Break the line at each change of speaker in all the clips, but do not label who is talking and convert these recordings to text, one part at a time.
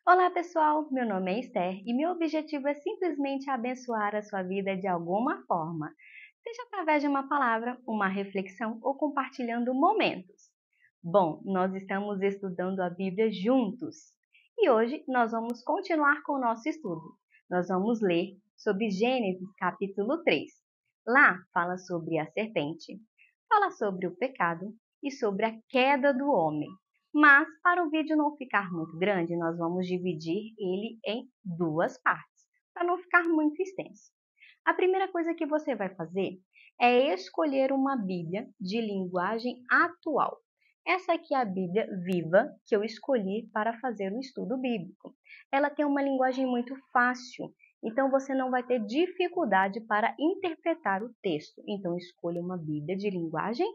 Olá pessoal, meu nome é Esther e meu objetivo é simplesmente abençoar a sua vida de alguma forma, seja através de uma palavra, uma reflexão ou compartilhando momentos. Bom, nós estamos estudando a Bíblia juntos e hoje nós vamos continuar com o nosso estudo. Nós vamos ler sobre Gênesis capítulo 3. Lá fala sobre a serpente, fala sobre o pecado e sobre a queda do homem. Mas, para o vídeo não ficar muito grande, nós vamos dividir ele em duas partes, para não ficar muito extenso. A primeira coisa que você vai fazer é escolher uma Bíblia de linguagem atual. Essa aqui é a Bíblia Viva que eu escolhi para fazer o estudo bíblico. Ela tem uma linguagem muito fácil, então você não vai ter dificuldade para interpretar o texto. Então, escolha uma Bíblia de linguagem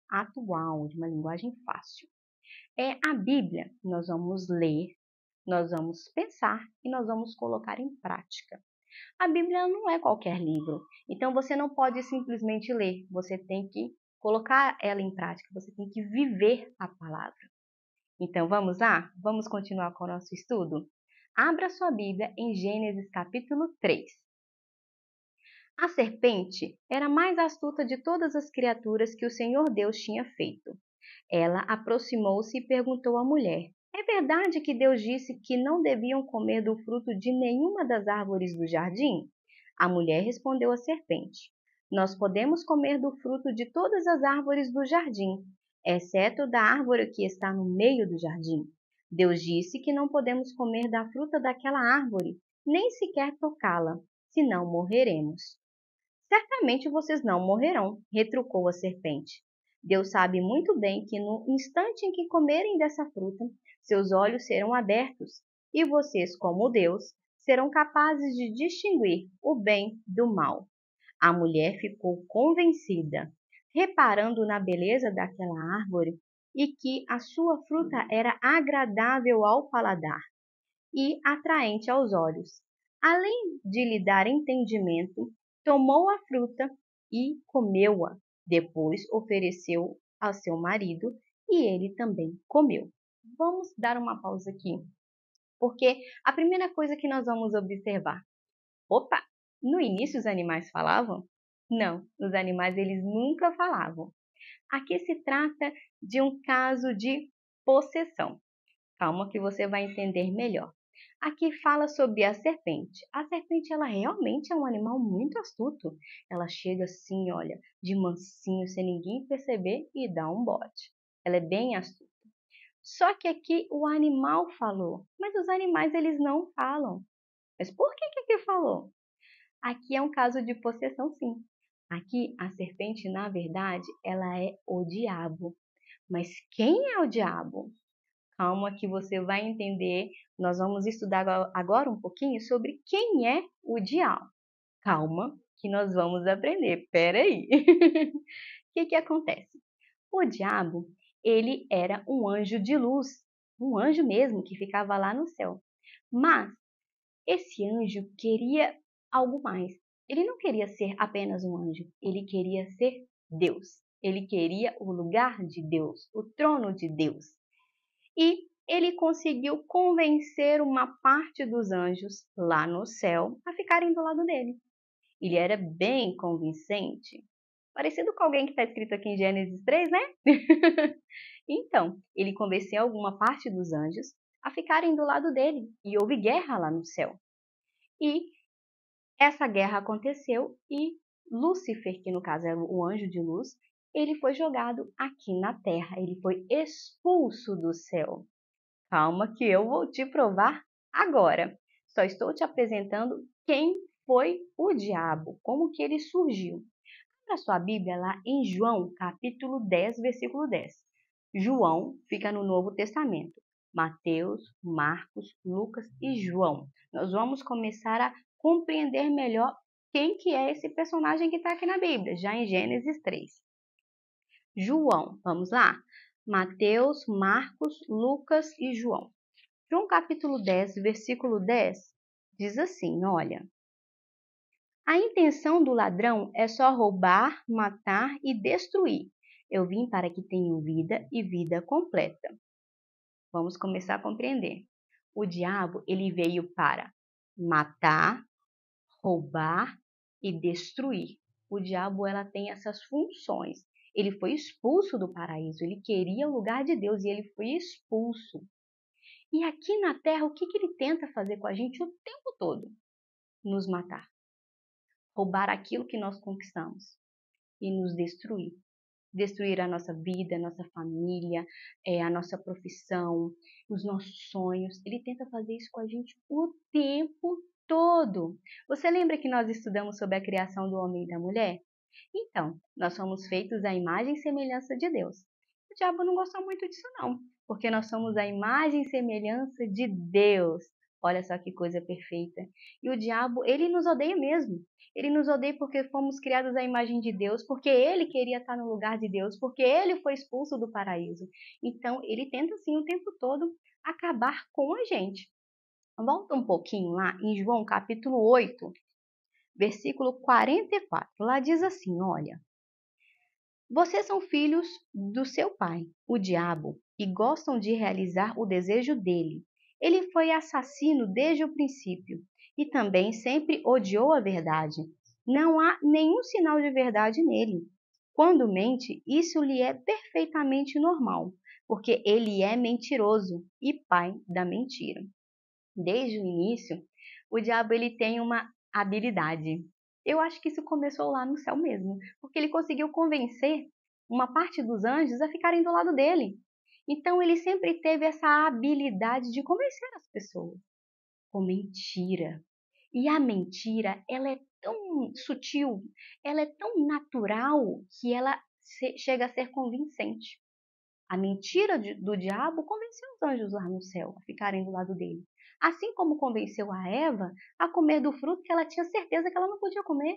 atual, de uma linguagem fácil. É a Bíblia, nós vamos ler, nós vamos pensar e nós vamos colocar em prática. A Bíblia não é qualquer livro, então você não pode simplesmente ler, você tem que colocar ela em prática, você tem que viver a palavra. Então vamos lá? Vamos continuar com o nosso estudo? Abra sua Bíblia em Gênesis capítulo 3. A serpente era a mais astuta de todas as criaturas que o Senhor Deus tinha feito. Ela aproximou-se e perguntou à mulher: É verdade que Deus disse que não deviam comer do fruto de nenhuma das árvores do jardim? A mulher respondeu à serpente: Nós podemos comer do fruto de todas as árvores do jardim, exceto da árvore que está no meio do jardim. Deus disse que não podemos comer da fruta daquela árvore, nem sequer tocá-la, senão morreremos. Certamente vocês não morrerão, retrucou a serpente. Deus sabe muito bem que no instante em que comerem dessa fruta, seus olhos serão abertos e vocês, como Deus, serão capazes de distinguir o bem do mal. A mulher ficou convencida, reparando na beleza daquela árvore e que a sua fruta era agradável ao paladar e atraente aos olhos. Além de lhe dar entendimento, tomou a fruta e comeu-a. Depois ofereceu ao seu marido e ele também comeu. Vamos dar uma pausa aqui, porque a primeira coisa que nós vamos observar, opa, no início os animais falavam? Não, os animais eles nunca falavam. Aqui se trata de um caso de possessão. Calma que você vai entender melhor. Aqui fala sobre a serpente. A serpente, ela realmente é um animal muito astuto. Ela chega assim, olha, de mansinho, sem ninguém perceber e dá um bote. Ela é bem astuta. Só que aqui o animal falou, mas os animais eles não falam. Mas por que aqui falou? Aqui é um caso de possessão, sim. Aqui a serpente, na verdade, ela é o diabo. Mas quem é o diabo? Calma que você vai entender. Nós vamos estudar agora um pouquinho sobre quem é o diabo. Calma que nós vamos aprender. Espera aí. O que acontece? O diabo, ele era um anjo de luz, um anjo mesmo que ficava lá no céu. Mas esse anjo queria algo mais. Ele não queria ser apenas um anjo, ele queria ser Deus. Ele queria o lugar de Deus, o trono de Deus. E ele conseguiu convencer uma parte dos anjos lá no céu a ficarem do lado dele. Ele era bem convincente, parecido com alguém que está escrito aqui em Gênesis 3, né? Então, ele convenceu alguma parte dos anjos a ficarem do lado dele e houve guerra lá no céu. E essa guerra aconteceu e Lúcifer, que no caso é o anjo de luz, ele foi jogado aqui na terra, ele foi expulso do céu. Calma que eu vou te provar agora. Só estou te apresentando quem foi o diabo, como que ele surgiu. Abra sua Bíblia lá em João, capítulo 10, versículo 10. João fica no Novo Testamento. Mateus, Marcos, Lucas e João. Nós vamos começar a compreender melhor quem que é esse personagem que está aqui na Bíblia, já em Gênesis 3. João, vamos lá? Mateus, Marcos, Lucas e João. João capítulo 10, versículo 10, diz assim, olha. A intenção do ladrão é só roubar, matar e destruir. Eu vim para que tenham vida e vida completa. Vamos começar a compreender. O diabo, ele veio para matar, roubar e destruir. O diabo, ela tem essas funções. Ele foi expulso do paraíso, ele queria o lugar de Deus e ele foi expulso. E aqui na Terra, o que ele tenta fazer com a gente o tempo todo? Nos matar, roubar aquilo que nós conquistamos e nos destruir. Destruir a nossa vida, a nossa família, a nossa profissão, os nossos sonhos. Ele tenta fazer isso com a gente o tempo todo. Você lembra que nós estudamos sobre a criação do homem e da mulher? Então, nós somos feitos à imagem e semelhança de Deus. O diabo não gosta muito disso não, porque nós somos a imagem e semelhança de Deus. Olha só que coisa perfeita. E o diabo, ele nos odeia mesmo. Ele nos odeia porque fomos criados à imagem de Deus, porque ele queria estar no lugar de Deus, porque ele foi expulso do paraíso. Então, ele tenta sim o tempo todo acabar com a gente. Volta um pouquinho lá em João capítulo 8, versículo 44. Lá diz assim, olha: vocês são filhos do seu pai, o diabo, e gostam de realizar o desejo dele. Ele foi assassino desde o princípio e também sempre odiou a verdade. Não há nenhum sinal de verdade nele. Quando mente, isso lhe é perfeitamente normal, porque ele é mentiroso e pai da mentira. Desde o início, o diabo ele tem uma habilidade. Eu acho que isso começou lá no céu mesmo, porque ele conseguiu convencer uma parte dos anjos a ficarem do lado dele. Então ele sempre teve essa habilidade de convencer as pessoas com mentira. E a mentira, ela é tão sutil, ela é tão natural que ela chega a ser convincente. A mentira do diabo convenceu os anjos lá no céu a ficarem do lado dele. Assim como convenceu a Eva a comer do fruto que ela tinha certeza que ela não podia comer.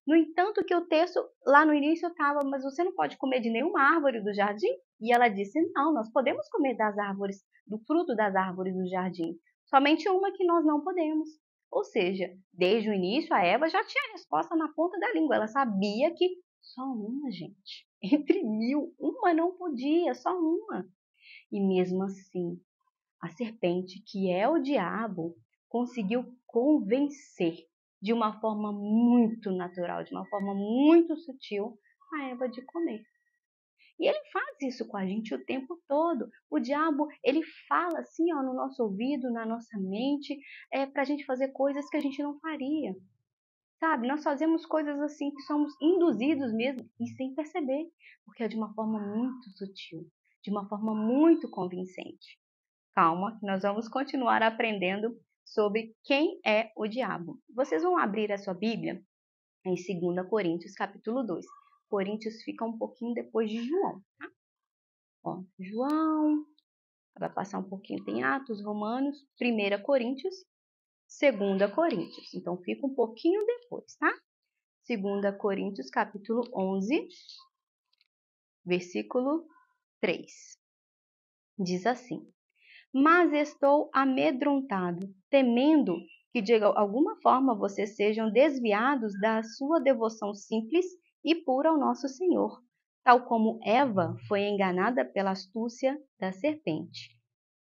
No entanto, que o texto lá no início estava, mas você não pode comer de nenhuma árvore do jardim? E ela disse, não, nós podemos comer das árvores, do fruto das árvores do jardim. Somente uma que nós não podemos. Ou seja, desde o início a Eva já tinha a resposta na ponta da língua. Ela sabia que só uma, gente. Entre mil, uma não podia, só uma. E mesmo assim, a serpente, que é o diabo, conseguiu convencer de uma forma muito natural, de uma forma muito sutil, a Eva de comer. E ele faz isso com a gente o tempo todo. O diabo, ele fala assim, ó, no nosso ouvido, na nossa mente, para a gente fazer coisas que a gente não faria. Sabe, nós fazemos coisas assim que somos induzidos mesmo e sem perceber, porque é de uma forma muito sutil, de uma forma muito convincente. Calma, que nós vamos continuar aprendendo sobre quem é o diabo. Vocês vão abrir a sua Bíblia em 2 Coríntios, capítulo 2. Coríntios fica um pouquinho depois de João, tá? Ó, João, vai passar um pouquinho, tem Atos, Romanos, 1 Coríntios, 2 Coríntios. Então, fica um pouquinho depois, tá? 2 Coríntios, capítulo 11, versículo 3. Diz assim: mas estou amedrontado, temendo que de alguma forma vocês sejam desviados da sua devoção simples e pura ao nosso Senhor, tal como Eva foi enganada pela astúcia da serpente.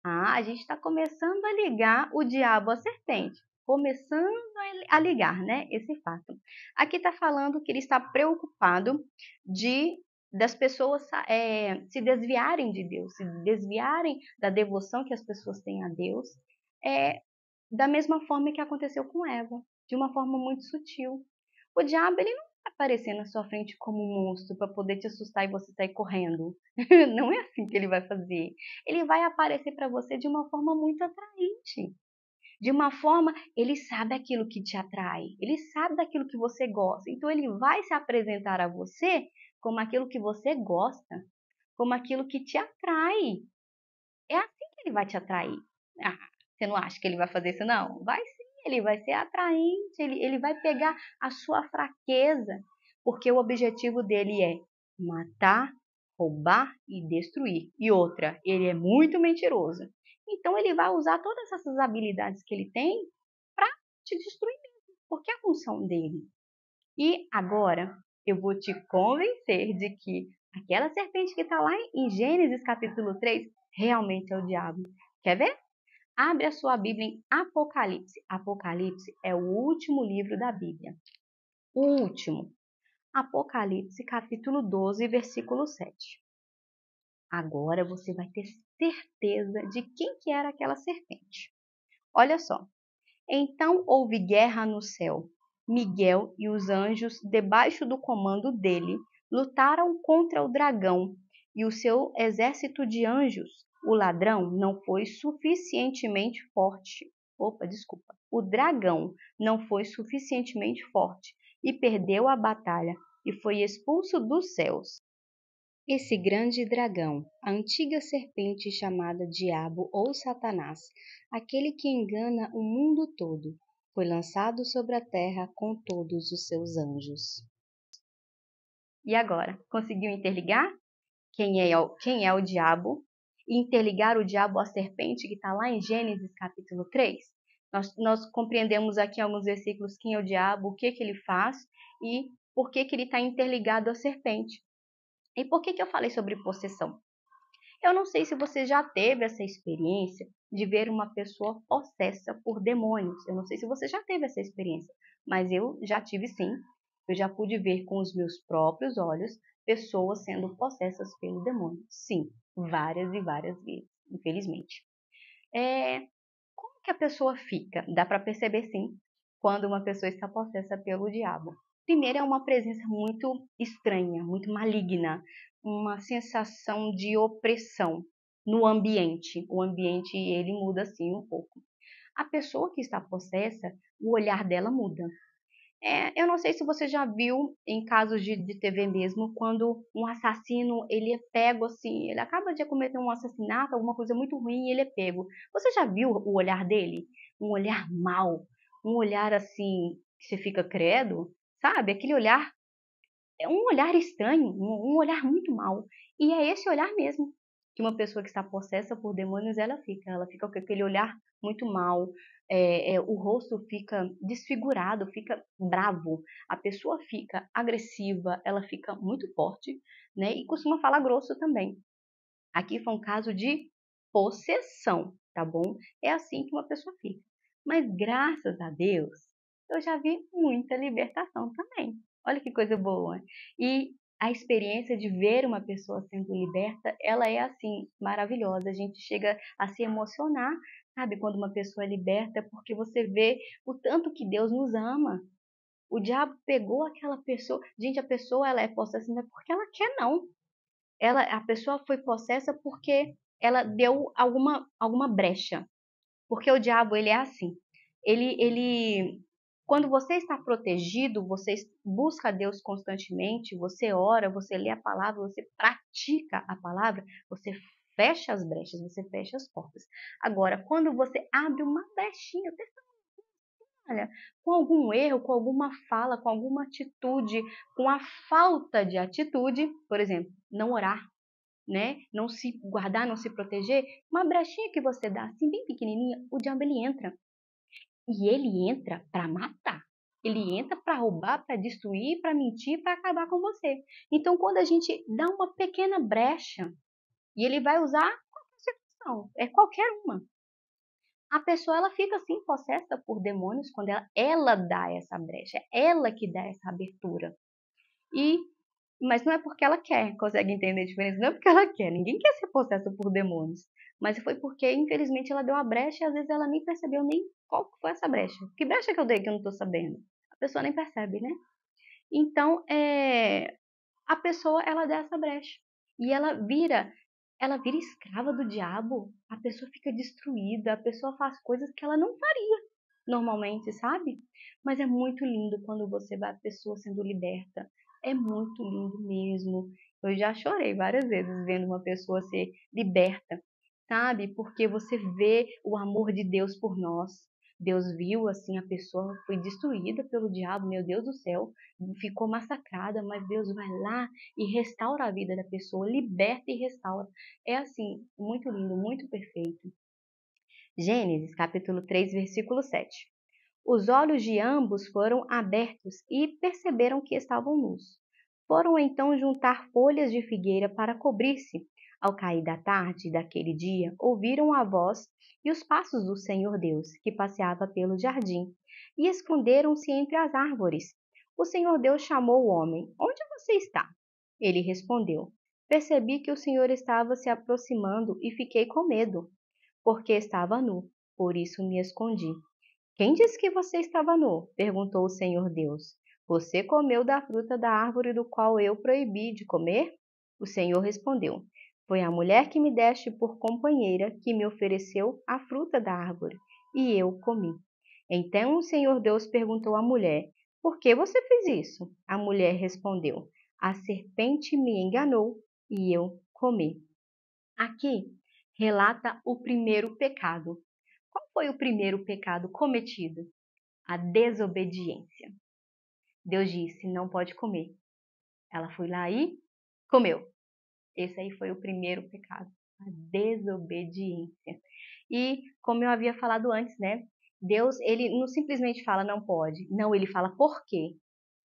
A gente está começando a ligar o diabo à serpente. Começando a ligar, né, esse fato. Aqui está falando que ele está preocupado das pessoas se desviarem de Deus, se desviarem da devoção que as pessoas têm a Deus, da mesma forma que aconteceu com Eva, de uma forma muito sutil. O diabo, ele não vai aparecer na sua frente como um monstro para poder te assustar e você sair correndo. Não é assim que ele vai fazer. Ele vai aparecer para você de uma forma muito atraente. De uma forma, ele sabe aquilo que te atrai, ele sabe daquilo que você gosta. Então, ele vai se apresentar a você como aquilo que você gosta, como aquilo que te atrai. É assim que ele vai te atrair. Ah, você não acha que ele vai fazer isso, não? Vai sim, ele vai ser atraente, ele vai pegar a sua fraqueza, porque o objetivo dele é matar, roubar e destruir. E outra, ele é muito mentiroso. Então ele vai usar todas essas habilidades que ele tem para te destruir mesmo, porque é a função dele. E agora eu vou te convencer de que aquela serpente que está lá em Gênesis capítulo 3 realmente é o diabo. Quer ver? Abre a sua Bíblia em Apocalipse. Apocalipse é o último livro da Bíblia. O último. Apocalipse, capítulo 12, versículo 7. Agora você vai ter certeza de quem que era aquela serpente. Olha só. Então houve guerra no céu. Miguel e os anjos, debaixo do comando dele, lutaram contra o dragão e o seu exército de anjos. O ladrão não foi suficientemente forte. O dragão não foi suficientemente forte e perdeu a batalha e foi expulso dos céus. Esse grande dragão, a antiga serpente chamada Diabo ou Satanás, aquele que engana o mundo todo, foi lançado sobre a terra com todos os seus anjos. E agora, conseguiu interligar quem é o diabo? E interligar o diabo à serpente que está lá em Gênesis capítulo 3? Nós compreendemos aqui em alguns versículos quem é o diabo, o que ele faz e por que ele está interligado à serpente. E por que eu falei sobre possessão? Eu não sei se você já teve essa experiência de ver uma pessoa possessa por demônios. Eu não sei se você já teve essa experiência, mas eu já tive sim. Eu já pude ver com os meus próprios olhos pessoas sendo possessas pelo demônio. Sim, várias e várias vezes, infelizmente. Como que a pessoa fica? Dá para perceber sim, quando uma pessoa está possessa pelo diabo. Primeiro, é uma presença muito estranha, muito maligna, uma sensação de opressão no ambiente. O ambiente, ele muda assim um pouco. A pessoa que está possessa, o olhar dela muda. Eu não sei se você já viu em casos de TV mesmo, quando um assassino, ele é pego assim, ele acaba de cometer um assassinato, alguma coisa muito ruim e ele é pego. Você já viu o olhar dele? Um olhar mau, um olhar assim, que você fica credo, sabe? Aquele olhar, é um olhar estranho, um olhar muito mau. E é esse olhar mesmo que uma pessoa que está possessa por demônios, ela fica com aquele olhar muito mau, o rosto fica desfigurado, fica bravo, a pessoa fica agressiva, ela fica muito forte, né? E costuma falar grosso também. Aqui foi um caso de possessão, tá bom? É assim que uma pessoa fica. Mas graças a Deus, eu já vi muita libertação também. Olha que coisa boa. E a experiência de ver uma pessoa sendo liberta, ela é assim, maravilhosa. A gente chega a se emocionar, sabe, quando uma pessoa é liberta, porque você vê o tanto que Deus nos ama. O diabo pegou aquela pessoa. Gente, a pessoa ela é possessa não é porque ela quer, não. A pessoa foi possessa porque ela deu alguma brecha. Porque o diabo, ele é assim. Quando você está protegido, você busca Deus constantemente, você ora, você lê a palavra, você pratica a palavra, você fecha as brechas, você fecha as portas. Agora, quando você abre uma brechinha, olha, com algum erro, com alguma fala, com alguma atitude, com a falta de atitude, por exemplo, não orar, né? Não se guardar, não se proteger, uma brechinha que você dá assim bem pequenininha, o diabo ele entra. E ele entra para matar. Ele entra para roubar, para destruir, para mentir, para acabar com você. Então, quando a gente dá uma pequena brecha, e ele vai usar qualquer situação, é qualquer uma. A pessoa ela fica assim possessa por demônios quando ela dá essa brecha, é ela que dá essa abertura. Mas não é porque ela quer, consegue entender a diferença? Não é porque ela quer, ninguém quer ser possessa por demônios. Mas foi porque, infelizmente, ela deu uma brecha e às vezes ela nem percebeu nem qual foi essa brecha. Que brecha que eu dei que eu não estou sabendo? A pessoa nem percebe, né? Então, a pessoa, ela dá essa brecha. E ela vira escrava do diabo. A pessoa fica destruída, a pessoa faz coisas que ela não faria normalmente, sabe? Mas é muito lindo quando você vê a pessoa sendo liberta. É muito lindo mesmo. Eu já chorei várias vezes vendo uma pessoa ser liberta, sabe? Porque você vê o amor de Deus por nós. Deus viu assim, a pessoa foi destruída pelo diabo, meu Deus do céu, ficou massacrada, mas Deus vai lá e restaura a vida da pessoa, liberta e restaura. É assim, muito lindo, muito perfeito. Gênesis capítulo 3, versículo 7. Os olhos de ambos foram abertos e perceberam que estavam nus. Foram então juntar folhas de figueira para cobrir-se. Ao cair da tarde daquele dia, ouviram a voz e os passos do Senhor Deus, que passeava pelo jardim, e esconderam-se entre as árvores. O Senhor Deus chamou o homem: Onde você está? Ele respondeu: Percebi que o Senhor estava se aproximando e fiquei com medo, porque estava nu, por isso me escondi. Quem disse que você estava nu? Perguntou o Senhor Deus. Você comeu da fruta da árvore do qual eu proibi de comer? O Senhor respondeu: Foi a mulher que me deste por companheira que me ofereceu a fruta da árvore, e eu comi. Então o Senhor Deus perguntou à mulher: Por que você fez isso? A mulher respondeu: A serpente me enganou e eu comi. Aqui relata o primeiro pecado. Qual foi o primeiro pecado cometido? A desobediência. Deus disse: Não pode comer. Ela foi lá e comeu. Esse aí foi o primeiro pecado, a desobediência. E como eu havia falado antes, né? Deus, ele não simplesmente fala não pode. Não, ele fala por quê?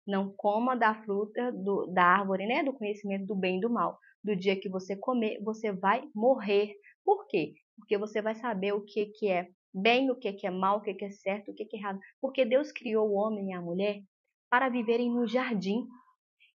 Não coma da fruta da árvore, né? Do conhecimento do bem e do mal. Do dia que você comer, você vai morrer. Por quê? Porque você vai saber o que é bem, o que é mal, o que é certo, o que é errado. Porque Deus criou o homem e a mulher para viverem no jardim.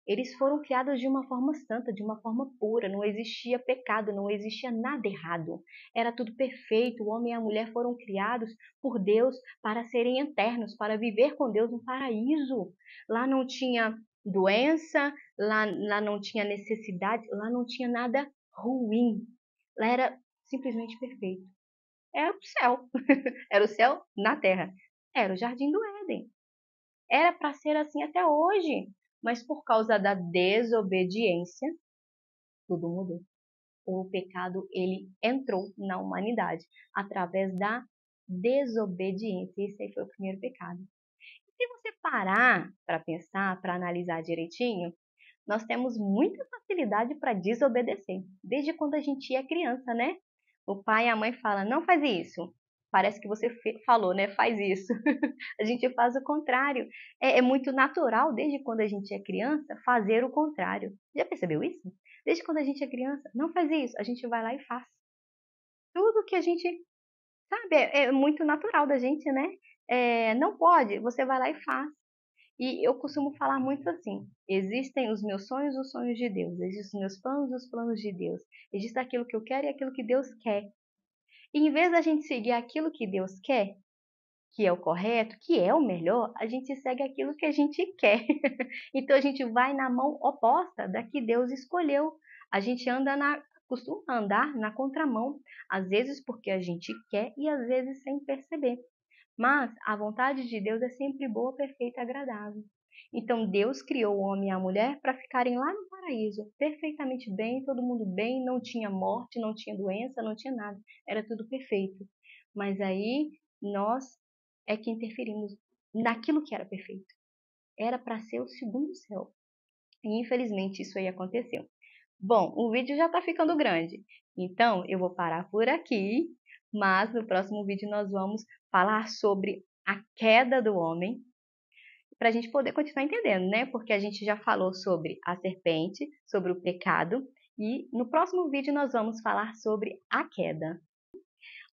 Eles foram criados de uma forma santa, de uma forma pura, não existia pecado, não existia nada errado. Era tudo perfeito. O homem e a mulher foram criados por Deus para serem eternos, para viver com Deus no paraíso. Lá não tinha doença, lá não tinha necessidade, lá não tinha nada ruim. Lá era simplesmente perfeito. Era o céu. Era o céu na terra. Era o jardim do Éden. Era para ser assim até hoje, mas por causa da desobediência, tudo mudou. O pecado, ele entrou na humanidade através da desobediência. Esse aí foi o primeiro pecado. Se você parar para pensar, para analisar direitinho, nós temos muita facilidade para desobedecer, desde quando a gente é criança, né? O pai e a mãe falam, não faz isso. Parece que você falou, né? Faz isso. A gente faz o contrário. É muito natural, desde quando a gente é criança, fazer o contrário. Já percebeu isso? Desde quando a gente é criança, não faz isso. A gente vai lá e faz. Tudo que a gente sabe é muito natural da gente, né? Não pode, você vai lá e faz. E eu costumo falar muito assim: existem os meus sonhos, os sonhos de Deus, existem os meus planos, os planos de Deus, existe aquilo que eu quero e aquilo que Deus quer. E em vez da gente seguir aquilo que Deus quer, que é o correto, que é o melhor, a gente segue aquilo que a gente quer. Então a gente vai na mão oposta da que Deus escolheu. A gente costuma andar na contramão, às vezes porque a gente quer e às vezes sem perceber. Mas a vontade de Deus é sempre boa, perfeita e agradável. Então Deus criou o homem e a mulher para ficarem lá no paraíso, perfeitamente bem, todo mundo bem, não tinha morte, não tinha doença, não tinha nada, era tudo perfeito. Mas aí nós é que interferimos naquilo que era perfeito. Era para ser o segundo céu. E infelizmente isso aí aconteceu. Bom, o vídeo já está ficando grande, então eu vou parar por aqui, mas no próximo vídeo nós vamos falar sobre a queda do homem, para a gente poder continuar entendendo, né? Porque a gente já falou sobre a serpente, sobre o pecado, e no próximo vídeo nós vamos falar sobre a queda.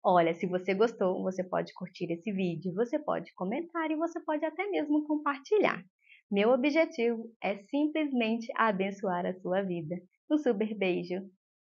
Olha, se você gostou, você pode curtir esse vídeo, você pode comentar e você pode até mesmo compartilhar. Meu objetivo é simplesmente abençoar a sua vida. Um super beijo!